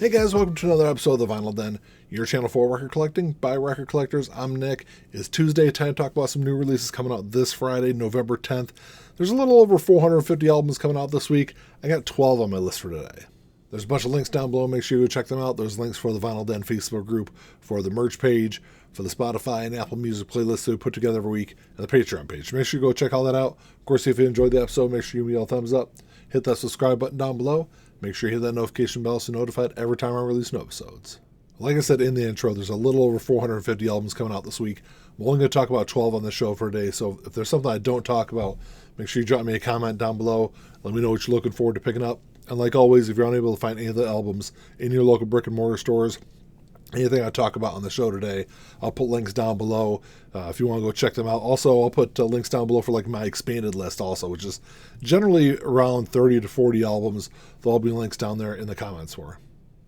Hey guys, welcome to another episode of the Vinyl Den, your channel for record collecting by record collectors. I'm Nick. It's Tuesday, time to talk about some new releases coming out this Friday, November 10th. There's a little over 450 albums coming out this week. I got 12 on my list for today. There's a bunch of links down below. Make sure you go check them out. There's links for the Vinyl Den Facebook group, for the merch page, for the Spotify and Apple Music playlist that we put together every week, and the Patreon page. Make sure you go check all that out. Of course, if you enjoyed the episode, make sure you give me a thumbs up. Hit that subscribe button down below. Make sure you hit that notification bell so you're notified every time I release new episodes. Like I said in the intro, there's a little over 450 albums coming out this week. I'm only going to talk about 12 on the show for today, so if there's something I don't talk about, make sure you drop me a comment down below. Let me know what you're looking forward to picking up. And like always, if you're unable to find any of the albums in your local brick and mortar stores, anything I talk about on the show today, I'll put links down below if you want to go check them out. Also, I'll put links down below for like my expanded list also, which is generally around 30 to 40 albums. There'll all be links down there in the comments for.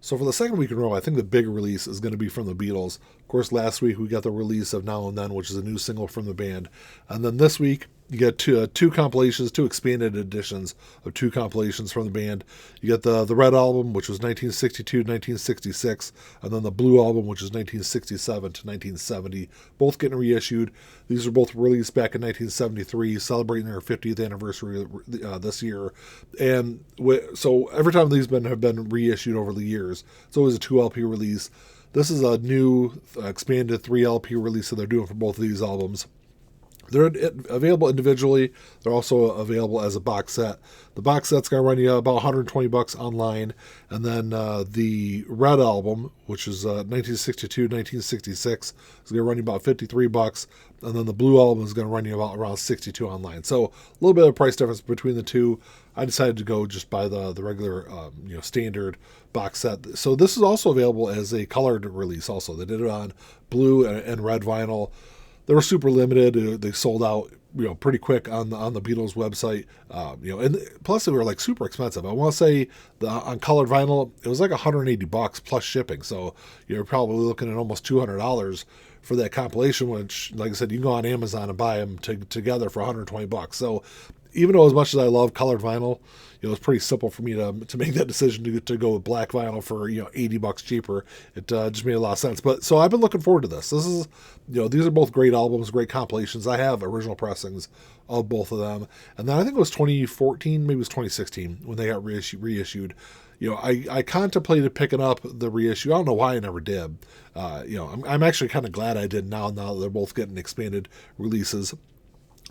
So for the second week in a row, I think the big release is going to be from the Beatles. Of course, last week we got the release of Now and Then, which is a new single from the band. And then this week, you get two compilations, two expanded editions of two compilations from the band. You get the Red album, which was 1962 to 1966, and then the Blue album, which is 1967 to 1970, both getting reissued. These were both released back in 1973, celebrating their 50th anniversary this year. And so every time these have been reissued over the years, it's always a 2 LP release. This is a new expanded 3 LP release that they're doing for both of these albums. They're available individually. They're also available as a box set. The box set's going to run you about $120 online. And then the Red album, which is 1962, 1966, is going to run you about $53. And then the Blue album is going to run you about around $62 online. So a little bit of price difference between the two. I decided to go just buy the regular, standard box set. So this is also available as a colored release also. They did it on blue and red vinyl. They were super limited. They sold out, pretty quick on the Beatles website. And plus they were like super expensive. I want to say on colored vinyl, it was like $180 plus shipping. So you're probably looking at almost $200 for that compilation, which, like I said, you can go on Amazon and buy them together for $120. So even though as much as I love colored vinyl, it was pretty simple for me to make that decision to go with black vinyl for $80 cheaper. It just made a lot of sense. But so I've been looking forward to this. This is these are both great albums, great compilations. I have original pressings of both of them, and then I think it was 2014, maybe it was 2016 when they got reissued. I contemplated picking up the reissue. I don't know why I never did. I'm actually kind of glad I did now that they're both getting expanded releases.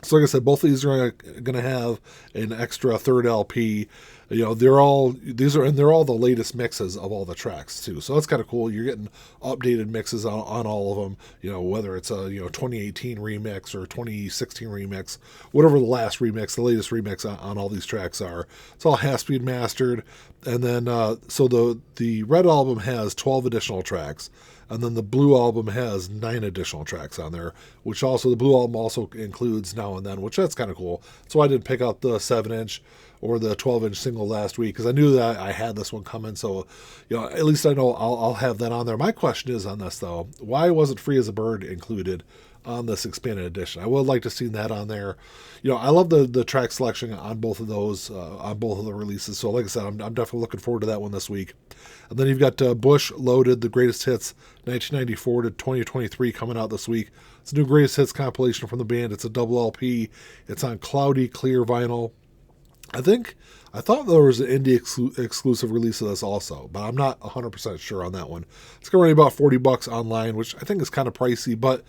So like I said, both of these are going to have an extra third LP. They're all the latest mixes of all the tracks too. So that's kind of cool. You're getting updated mixes on all of them. Whether it's a 2018 remix or 2016 remix, whatever the latest remix on all these tracks are. It's all half-speed mastered. And then so the Red album has 12 additional tracks. And then the Blue album has 9 additional tracks on there, which also the Blue album also includes Now and Then, which that's kind of cool. So I didn't pick up the 7-inch or the 12-inch single last week because I knew that I had this one coming. So, at least I know I'll have that on there. My question is on this though, why wasn't Free as a Bird included on this expanded edition? I would like to see that on there. I love the track selection on both of those, on both of the releases. So like I said, I'm definitely looking forward to that one this week. And then you've got Bush Loaded, the Greatest Hits 1994 to 2023 coming out this week. It's a new Greatest Hits compilation from the band. It's a double LP. It's on cloudy clear vinyl. I thought there was an indie exclusive release of this also, but I'm not 100% sure on that one. It's going to run about $40 online, which I think is kind of pricey, but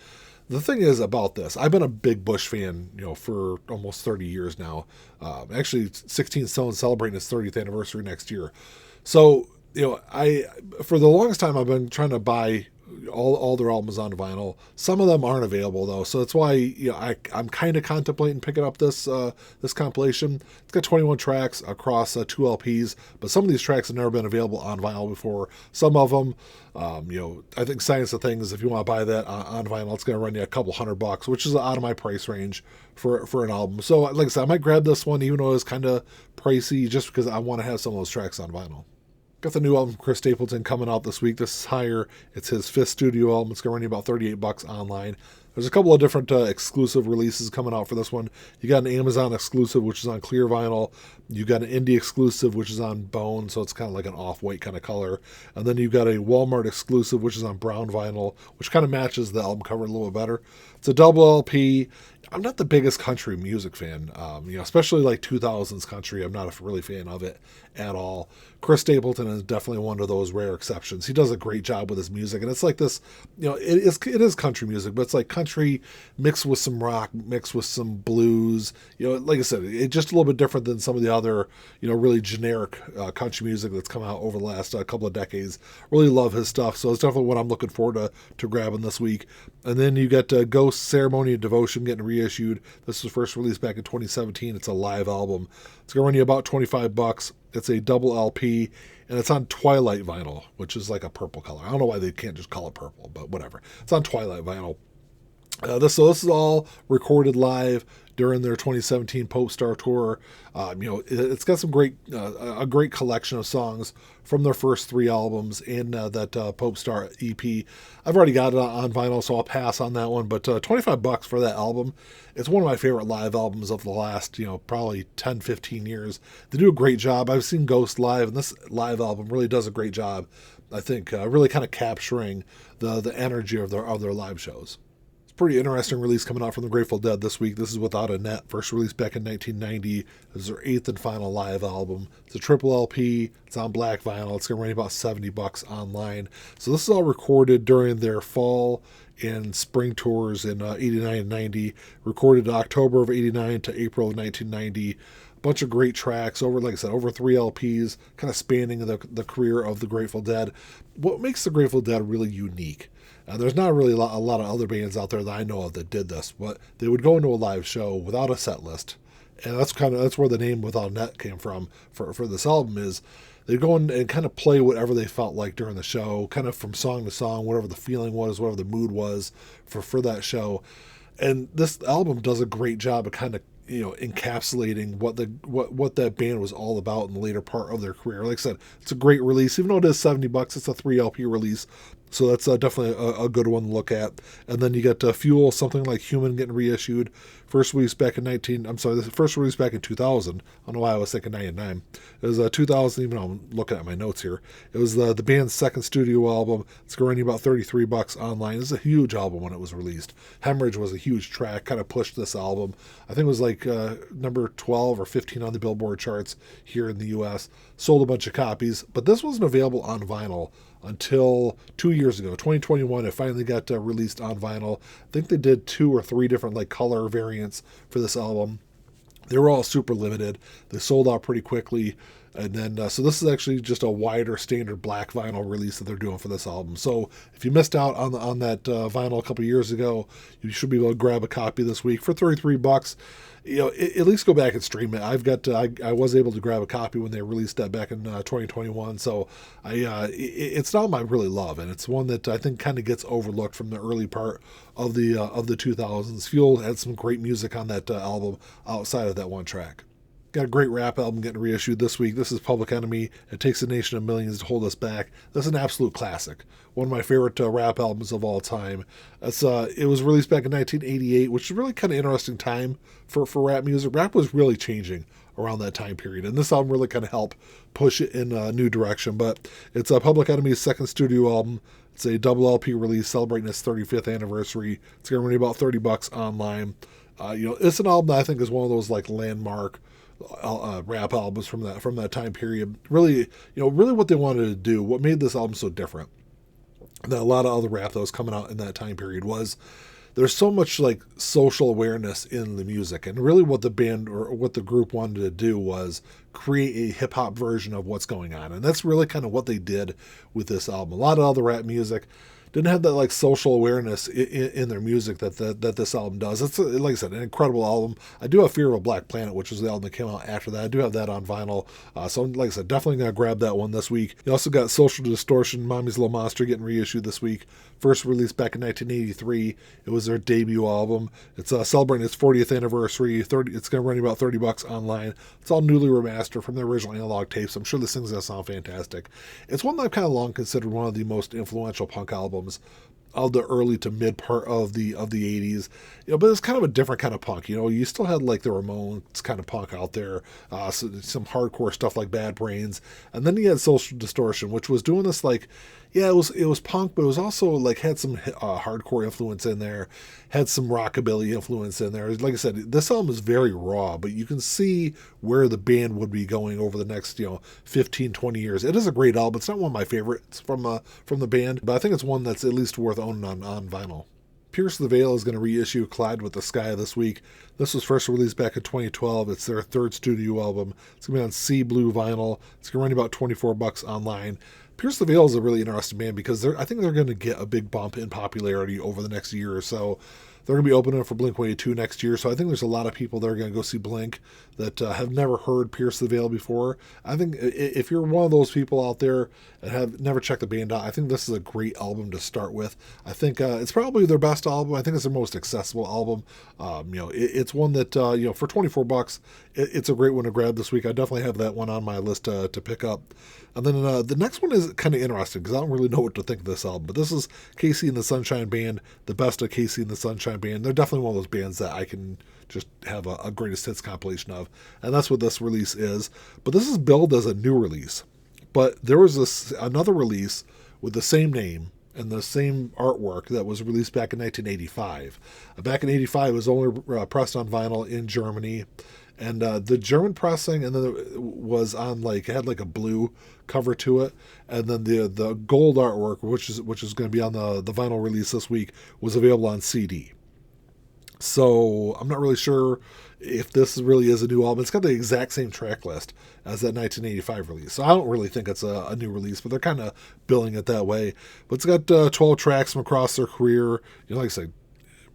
the thing is about this, I've been a big Bush fan, for almost 30 years now. Actually, 16 Stone celebrating its 30th anniversary next year. So, for the longest time, I've been trying to buy all their albums on vinyl. Some of them aren't available though, so that's why I'm kind of contemplating picking up this compilation. It's got 21 tracks across 2 LPs, but some of these tracks have never been available on vinyl before. Some of them, I think Science of Things, if you want to buy that on vinyl, it's going to run you a couple $100, which is out of my price range for an album. So like I said, I might grab this one even though it's kind of pricey, just because I want to have some of those tracks on vinyl. Got the new album from Chris Stapleton coming out this week. This is higher. It's his 5th studio album. It's going to run you about $38 online. There's a couple of different exclusive releases coming out for this one. You got an Amazon exclusive, which is on clear vinyl. You got an indie exclusive, which is on bone, so it's kind of like an off-white kind of color. And then you got a Walmart exclusive, which is on brown vinyl, which kind of matches the album cover a little bit better. It's a double LP. I'm not the biggest country music fan, especially like 2000s country. I'm not a really fan of it at all. Chris Stapleton is definitely one of those rare exceptions. He does a great job with his music, and it's like this, it is country music, but it's like country mixed with some rock, mixed with some blues. Like I said, it's just a little bit different than some of the other, really generic country music that's come out over the last couple of decades. Really love his stuff, so it's definitely what I'm looking forward to grabbing this week. And then you got Ghost Ceremony of Devotion getting reissued. This was first released back in 2017. It's a live album. It's going to run you about $25. It's a double LP, and it's on Twilight vinyl, which is like a purple color. I don't know why they can't just call it purple, but whatever. It's on Twilight vinyl. This is all recorded live during their 2017 Pope Star tour. It's got some a great collection of songs from their first 3 albums in that Pope Star EP. I've already got it on vinyl, so I'll pass on that one. But $25 for that album. It's one of my favorite live albums of the last, probably 10, 15 years. They do a great job. I've seen Ghost live, and this live album really does a great job, I think, really kind of capturing the energy of their live shows. Pretty interesting release coming out from the Grateful Dead this week. This is Without a Net, first released back in 1990. This is their 8th and final live album. It's a triple LP. It's on black vinyl. It's going to run about $70 online. So this is all recorded during their fall and spring tours in 89 and 90. Recorded October of 89 to April of 1990. Bunch of great tracks over 3 LPs, kind of spanning the career of the Grateful Dead. What makes the Grateful Dead really unique? There's not really a lot of other bands out there that I know of that did this, but they would go into a live show without a set list, and that's where the name Without a Net came from for this album. Is they'd go in and kind of play whatever they felt like during the show, kind of from song to song, whatever the feeling was, whatever the mood was for that show. And this album does a great job of kind of encapsulating what that band was all about in the later part of their career. Like I said, it's a great release, even though it is $70. It's a 3 LP release, so that's definitely a good one to look at. And then you got Fuel, Something Like Human getting reissued. First released back in 2000. I don't know why I was thinking 99. It was 2000, even though I'm looking at my notes here. It was the band's second studio album. It's going to run you about $33 online. It's a huge album when it was released. Hemorrhage was a huge track, kind of pushed this album. I think it was like number 12 or 15 on the Billboard charts here in the U.S. Sold a bunch of copies, but this wasn't available on vinyl until 2 years ago, 2021. It finally got released on vinyl. I think they did 2 or 3 different color variants for this album. They were all super limited. They sold out pretty quickly. And then, so this is actually just a wider standard black vinyl release that they're doing for this album. So if you missed out on that vinyl a couple years ago, you should be able to grab a copy this week for $33. At least go back and stream it. I was able to grab a copy when they released that back in 2021. So it's an album I really love, and it's one that I think kind of gets overlooked from the early part of the 2000s. Fuel had some great music on that album outside of that one track. Got a great rap album getting reissued this week. This is Public Enemy. It Takes a Nation of Millions to Hold Us Back. That's an absolute classic. One of my favorite rap albums of all time. It was released back in 1988, which is really kind of interesting time for rap music. Rap was really changing around that time period, and this album really kind of helped push it in a new direction. But it's Public Enemy's second studio album. It's a double LP release celebrating its 35th anniversary. It's going to run you about $30 online. It's an album that I think is one of those landmark rap albums from that time period. Really what they wanted to do, what made this album so different than a lot of other rap that was coming out in that time period, was there's so much social awareness in the music, and really what the band or what the group wanted to do was create a hip hop version of what's going on, and that's really kind of what they did with this album. A lot of other rap music didn't have that like social awareness in their music that this album does. It's like I said, an incredible album. I do have Fear of a Black Planet, which was the album that came out after that. I do have that on vinyl, so like I said, definitely gonna grab that one this week. You also got Social Distortion, Mommy's Little Monster, getting reissued this week. First released back in 1983. It was their debut album. It's celebrating its 40th anniversary. It's gonna run you about $30 online. It's all newly remastered from the original analog tapes. I'm sure this thing's gonna sound fantastic. It's one that I've kind of long considered one of the most influential punk albums of the early to mid part of the 80s, but it's kind of a different kind of punk. You still had like the Ramones kind of punk out there, some hardcore stuff like Bad Brains, and then you had Social Distortion, which was doing this like, yeah, it was punk, but it was also like had some hardcore influence in there, had some rockabilly influence in there. Like I said, this album is very raw, but you can see where the band would be going over the next 15, 20 years. It is a great album. It's not one of my favorites from the band, but I think it's one that's at least worth owning on vinyl. Pierce the Veil is going to reissue Collide with the Sky this week. This was first released back in 2012. It's their third studio album. It's going to be on Sea Blue vinyl. It's going to run you about $24 online. Pierce the Veil is a really interesting band because I think they're going to get a big bump in popularity over the next year or so. They're going to be opening up for Blink-182 next year, so I think there's a lot of people that are going to go see Blink that have never heard Pierce the Veil before. I think if you're one of those people out there and have never checked the band out, I think this is a great album to start with. I think it's probably their best album. I think it's their most accessible album. It's one that, for $24, it's a great one to grab this week. I definitely have that one on my list to pick up. And then the next one is kind of interesting because I don't really know what to think of this album. But this is Casey and the Sunshine Band, the best of Casey and the Sunshine Band. They're definitely one of those bands that I can just have a greatest hits compilation of. And that's what this release is. But this is billed as a new release. But there was another release with the same name and the same artwork that was released back in 1985. Back in 85, it was only pressed on vinyl in Germany. And the German pressing, and then it was on it had like a blue cover to it, and then the gold artwork, which is going to be on the vinyl release this week, was available on CD. So I'm not really sure if this really is a new album. It's got the exact same track list as that 1985 release, so I don't really think it's a new release, but they're kind of billing it that way. But it's got 12 tracks from across their career. Like I said,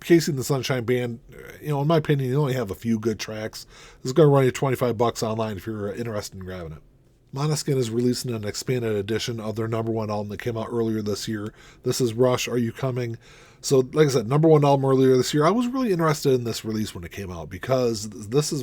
Casey and the Sunshine Band, in my opinion, you only have a few good tracks. This is going to run you $25 online if you're interested in grabbing it. Måneskin is releasing an expanded edition of their number one album that came out earlier this year. This is Rush, Are You Coming? So, like I said, number one album earlier this year. I was really interested in this release when it came out because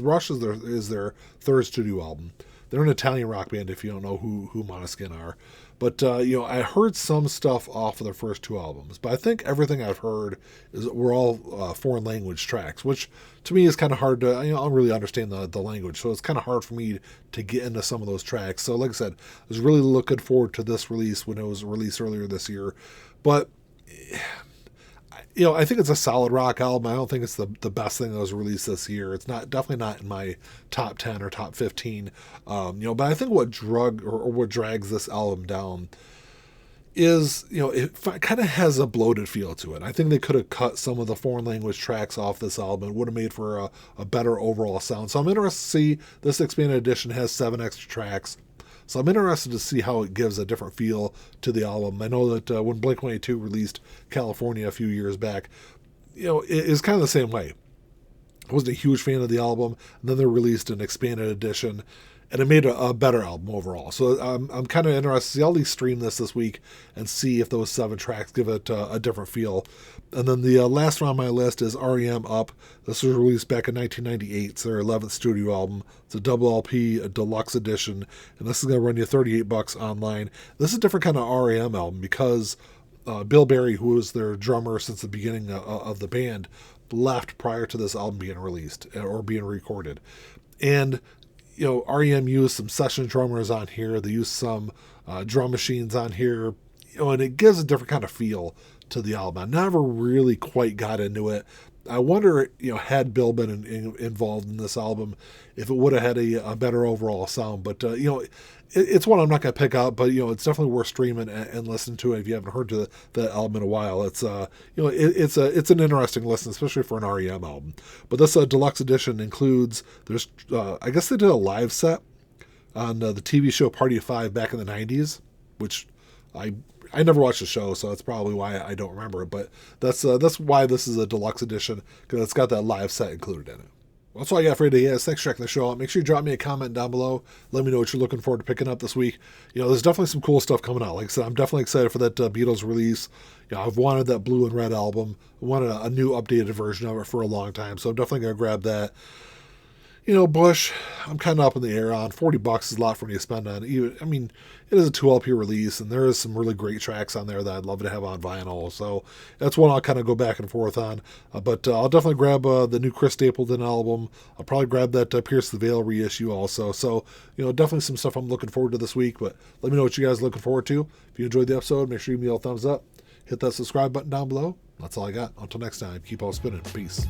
Rush is their third studio album. They're an Italian rock band if you don't know who Måneskin are. But, I heard some stuff off of their first two albums. But I think everything I've heard were all foreign language tracks, which to me is kind of hard to, I don't really understand the language. So it's kind of hard for me to get into some of those tracks. So like I said, I was really looking forward to this release when it was released earlier this year. But I think it's a solid rock album. I don't think it's the best thing that was released this year. It's definitely not in my top 10 or top 15. But I think what drags this album down is, it kind of has a bloated feel to it. I think they could have cut some of the foreign language tracks off this album. It would have made for a better overall sound. So I'm interested to see this expanded edition has 7 extra tracks. So I'm interested to see how it gives a different feel to the album. I know that when Blink-182 released California a few years back, it is kind of the same way. I wasn't a huge fan of the album, and then they released an expanded edition, and it made a better album overall. So I'm kind of interested to see. I'll at least stream this week and see if those 7 tracks give it a different feel. And then the last one on my list is R.E.M. Up. This was released back in 1998. It's their 11th studio album. It's a double LP, a deluxe edition, and this is going to run you $38 online. This is a different kind of R.E.M. album because Bill Berry, who was their drummer since the beginning of the band, left prior to this album being released or being recorded. And R.E.M. used some session drummers on here. They used some drum machines on here, and it gives a different kind of feel to the album. I never really quite got into it. I wonder, had Bill been involved in this album, if it would have had a better overall sound. But, it's one I'm not going to pick out, but, it's definitely worth streaming and listening to it if you haven't heard the album in a while. It's, it's an interesting listen, especially for an R.E.M. album. But this deluxe edition includes, I guess they did a live set on the TV show Party of Five back in the 90s, which I never watched the show, so that's probably why I don't remember it. But that's why this is a deluxe edition, because it's got that live set included in it. Well, that's all I got for you today. Thanks for checking the show out. Make sure you drop me a comment down below. Let me know what you're looking forward to picking up this week. There's definitely some cool stuff coming out. Like I said, I'm definitely excited for that Beatles release. I've wanted that blue and red album. I wanted a new updated version of it for a long time, so I'm definitely going to grab that. Bush, I'm kind of up in the air on. $40 is a lot for me to spend on. It is a 2 LP release, and there is some really great tracks on there that I'd love to have on vinyl. So that's one I'll kind of go back and forth on. But I'll definitely grab the new Chris Stapleton album. I'll probably grab that Pierce the Veil reissue also. So, definitely some stuff I'm looking forward to this week. But let me know what you guys are looking forward to. If you enjoyed the episode, make sure you give me a thumbs up. Hit that subscribe button down below. That's all I got. Until next time, keep on spinning. Peace.